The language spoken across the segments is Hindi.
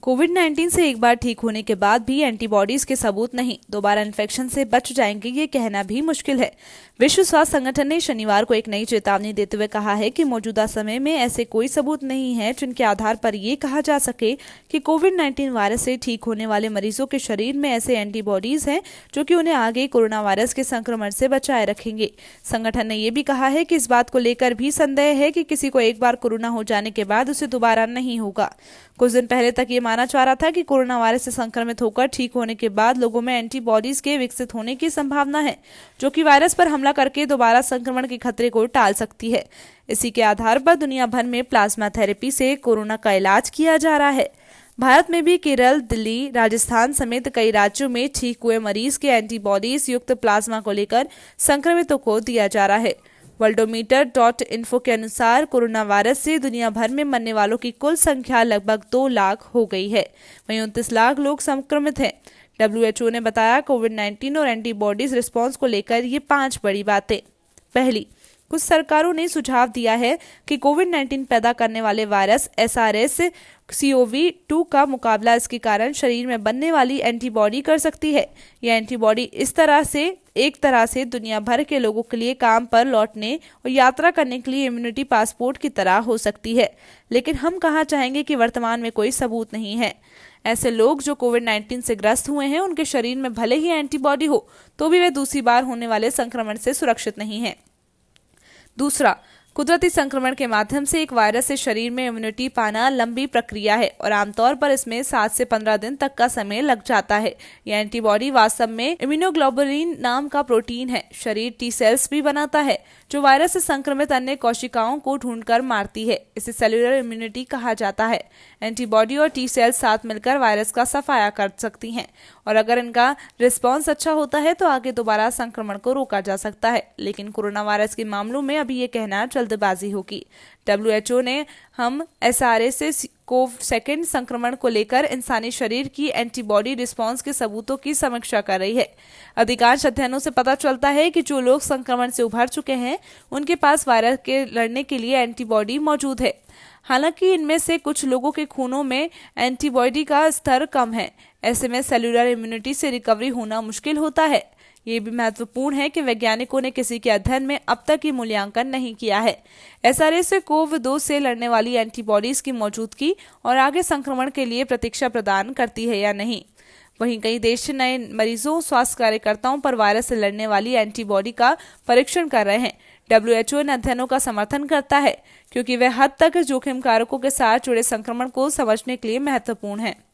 कोविड-19 से एक बार ठीक होने के बाद भी एंटीबॉडीज के सबूत नहीं, दोबारा इन्फेक्शन से बच जाएंगे ये कहना भी मुश्किल है। विश्व स्वास्थ्य संगठन ने शनिवार को एक नई चेतावनी देते हुए कहा है कि मौजूदा समय में ऐसे कोई सबूत नहीं है जिनके आधार पर ये कहा जा सके कि कोविड-19 वायरस से ठीक होने वाले मरीजों के शरीर में ऐसे एंटीबॉडीज हैं जो कि उन्हें आगे कोरोना वायरस के संक्रमण से बचाए रखेंगे। संगठन ने यह भी कहा है कि इस बात को लेकर भी संदेह है कि किसी को एक बार कोरोना हो जाने के बाद उसे दोबारा नहीं होगा। कुछ दिन पहले तक ये माना जा रहा था कि कोरोना वायरस से संक्रमित होकर ठीक होने के बाद लोगों में एंटीबॉडीज के विकसित होने की संभावना है, जो कि वायरस पर हमला करके दोबारा संक्रमण के खतरे को टाल सकती है। इसी के आधार पर दुनिया भर में प्लाज्मा थेरेपी से कोरोना का इलाज किया जा रहा है। भारत में भी केरल, दिल्ली, राजस्थान समेत कई राज्यों में ठीक हुए मरीज के एंटीबॉडीज युक्त प्लाज्मा को लेकर संक्रमितों को दिया जा रहा है। worldometer.info के अनुसार कोरोना वायरस से दुनिया भर में मरने वालों की कुल संख्या लगभग 2 लाख हो गई है। वहीं 29 लाख लोग संक्रमित हैं। WHO ने बताया कोविड-19 और एंटीबॉडीज रिस्पांस को लेकर ये 5 बड़ी बातें। पहली, कुछ सरकारों ने सुझाव दिया है कि कोविड-19 पैदा करने वाले वायरस SARS-CoV-2 का मुकाबला इसके कारण शरीर में बनने वाली एंटीबॉडी कर सकती है। यह एंटीबॉडी एक तरह से दुनिया भर के लोगों के लिए काम पर लौटने और यात्रा करने के लिए इम्यूनिटी पासपोर्ट की तरह हो सकती है। लेकिन हम कहा चाहेंगे कि वर्तमान में कोई सबूत नहीं है। ऐसे लोग जो कोविड-19 से ग्रस्त हुए हैं, उनके शरीर में भले ही एंटीबॉडी हो तो भी वे दूसरी बार होने वाले संक्रमण से सुरक्षित नहीं है। दूसरा, कुदरती संक्रमण के माध्यम से एक वायरस से शरीर में इम्यूनिटी पाना लंबी प्रक्रिया है और आमतौर पर इसमें 7 से 15 दिन तक का समय लग जाता है। यह एंटीबॉडी वास्तव में इम्यूनोग्लोबुलिन नाम का प्रोटीन है। शरीर टी सेल्स भी बनाता है जो वायरस से संक्रमित अन्य कोशिकाओं को ढूंढकर मारती है। इसे सेलुलर इम्यूनिटी कहा जाता है। एंटीबॉडी और टी सेल्स साथ मिलकर वायरस का सफाया कर सकती हैं और अगर इनका रिस्पॉन्स अच्छा होता है तो आगे दोबारा संक्रमण को रोका जा सकता है। लेकिन कोरोना वायरस के मामलों में अभी ये कहना जल्दबाजी होगी। WHO ने हम SARS-CoV-2 संक्रमण को लेकर इंसानी शरीर की एंटीबॉडी रिस्पांस के सबूतों की समीक्षा कर रही है। अधिकांश अध्ययनों से पता चलता है कि जो लोग संक्रमण से उभर चुके हैं, उनके पास वायरस के लड़ने के लिए एंटीबॉडी मौजूद है। हालांकि इनमें से कुछ लोगों के खूनों में एंटीबॉडी का स्तर कम है। ऐसे में सेलुलर इम्यूनिटी से रिकवरी होना मुश्किल होता है। ये भी महत्वपूर्ण है कि वैज्ञानिकों ने किसी के अध्ययन में अब तक ही मूल्यांकन नहीं किया है SARS-CoV-2 से लड़ने वाली एंटीबॉडीज की मौजूदगी और आगे संक्रमण के लिए प्रतीक्षा प्रदान करती है या नहीं। वहीं कई देश नए मरीजों, स्वास्थ्य कार्यकर्ताओं पर वायरस से लड़ने वाली एंटीबॉडी का परीक्षण कर रहे हैं। WHO इन अध्ययनों का समर्थन करता है क्योंकि वे हद तक जोखिम कारकों के साथ जुड़े संक्रमण को समझने के लिए महत्वपूर्ण है।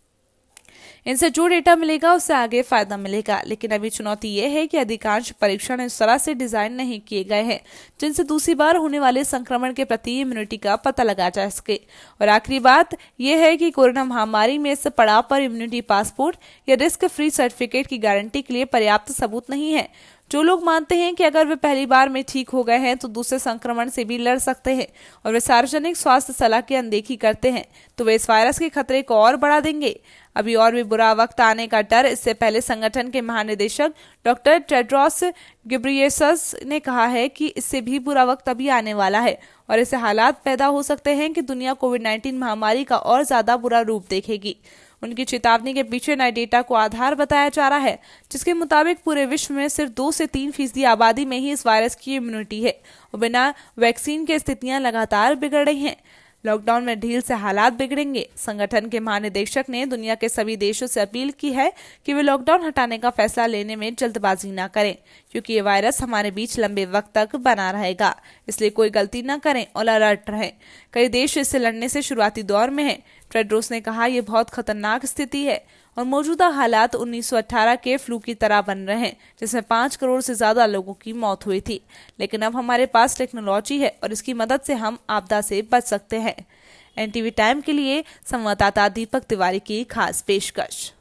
इनसे जो डेटा मिलेगा उससे आगे फायदा मिलेगा। लेकिन अभी चुनौती यह है कि अधिकांश परीक्षण इस तरह से डिजाइन नहीं किए गए हैं जिनसे दूसरी बार होने वाले संक्रमण के प्रति इम्यूनिटी का पता लगा जा सके। और आखिरी बात यह है कि कोरोना महामारी में इस पड़ाव पर इम्यूनिटी पासपोर्ट या रिस्क फ्री सर्टिफिकेट की गारंटी के लिए पर्याप्त सबूत नहीं है। जो लोग मानते हैं कि अगर वे पहली बार में ठीक हो गए हैं तो दूसरे संक्रमण से भी लड़ सकते हैं और वे सार्वजनिक स्वास्थ्य सलाह की अनदेखी करते हैं तो वे इस वायरस के खतरे को और बढ़ा देंगे। अभी और भी बुरा वक्त आने का डर। इससे पहले संगठन के महानिदेशक डॉक्टर टेड्रोस गिब्रियेसस ने कहा है कि इससे भी बुरा वक्त अभी आने वाला है और ऐसे हालात पैदा हो सकते हैं कि दुनिया कोविड-19 महामारी का और ज्यादा बुरा रूप देखेगी। उनकी चेतावनी के पीछे नए डेटा को आधार बताया जा रहा है जिसके मुताबिक पूरे विश्व में सिर्फ 2 से 3% आबादी में ही इस वायरस की इम्यूनिटी है और बिना वैक्सीन के स्थितियां लगातार बिगड़ रही हैं। लॉकडाउन में ढील से हालात बिगड़ेंगे। संगठन के महानिदेशक ने दुनिया के सभी देशों से अपील की है कि वे लॉकडाउन हटाने का फैसला लेने में जल्दबाजी न करें क्योंकि ये वायरस हमारे बीच लंबे वक्त तक बना रहेगा। इसलिए कोई गलती न करें और अलर्ट रहें। कई देश इससे लड़ने से शुरुआती दौर में हैं। टेड्रोस ने कहा यह बहुत खतरनाक स्थिति है और मौजूदा हालात 1918 के फ्लू की तरह बन रहे हैं जिसमें 5 करोड़ से ज्यादा लोगों की मौत हुई थी। लेकिन अब हमारे पास टेक्नोलॉजी है और इसकी मदद से हम आपदा से बच सकते हैं। NTV टाइम के लिए संवाददाता दीपक तिवारी की खास पेशकश।